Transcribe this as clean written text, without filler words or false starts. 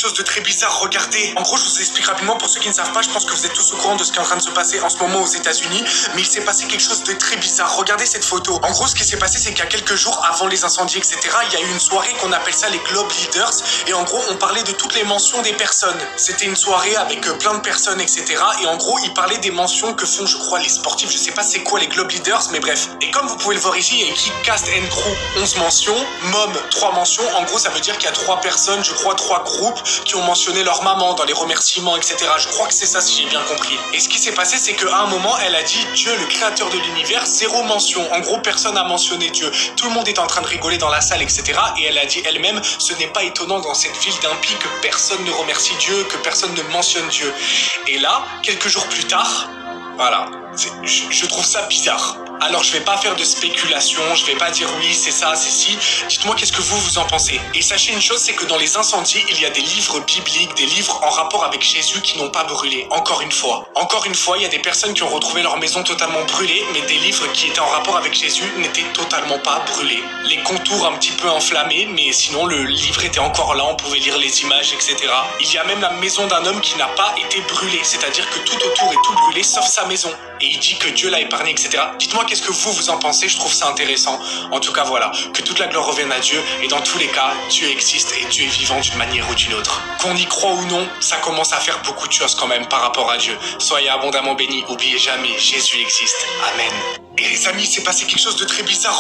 chose de très bizarre, regardez. En gros, je vous explique rapidement pour ceux qui ne savent pas, je pense que vous êtes tous au courant de ce qui est en train de se passer en ce moment aux États-Unis, mais il s'est passé quelque chose de très bizarre. Regardez cette photo. En gros, ce qui s'est passé, c'est qu'il y a quelques jours avant les incendies, etc., il y a eu une soirée qu'on appelle ça les Globe Leaders, et en gros, on parlait de toutes les mentions des personnes. C'était une soirée avec plein de personnes, etc., et en gros, ils parlaient des mentions que font, je crois, les sportifs. Je sais pas c'est quoi les Globe Leaders, mais bref. Et comme vous pouvez le voir ici, il y a écrit Cast and Crew 11 mentions, Mom 3 mentions. En gros, ça veut dire qu'il y a 3 personnes, je crois 3 groupes qui ont mentionné leur maman dans les remerciements, etc. Je crois que c'est ça si j'ai bien compris. Et ce qui s'est passé, c'est qu'à un moment, elle a dit Dieu, le créateur de l'univers, 0 mention. En gros, personne n'a mentionné Dieu. Tout le monde est en train de rigoler dans la salle, etc. Et elle a dit elle-même, ce n'est pas étonnant dans cette ville d'impie que personne ne remercie Dieu, que personne ne mentionne Dieu. Et là, quelques jours plus tard, voilà, je trouve ça bizarre. Alors je vais pas faire de spéculation, je vais pas dire oui c'est ça, c'est si. Dites-moi qu'est-ce que vous en pensez. Et sachez une chose, c'est que dans les incendies, il y a des livres bibliques, des livres en rapport avec Jésus qui n'ont pas brûlé. Encore une fois, il y a des personnes qui ont retrouvé leur maison totalement brûlée, mais des livres qui étaient en rapport avec Jésus n'étaient totalement pas brûlés. Les contours un petit peu enflammés, mais sinon le livre était encore là, on pouvait lire les images, etc. Il y a même la maison d'un homme qui n'a pas été brûlée, c'est-à-dire que tout autour est tout brûlé sauf sa maison. Et il dit que Dieu l'a épargné, etc. Dites-moi qu'est-ce que vous en pensez, je trouve ça intéressant. En tout cas, voilà, que toute la gloire revienne à Dieu, et dans tous les cas, Dieu existe et Dieu est vivant d'une manière ou d'une autre. Qu'on y croit ou non, ça commence à faire beaucoup de choses quand même par rapport à Dieu. Soyez abondamment bénis, oubliez jamais, Jésus existe. Amen. Et les amis, il s'est passé quelque chose de très bizarre.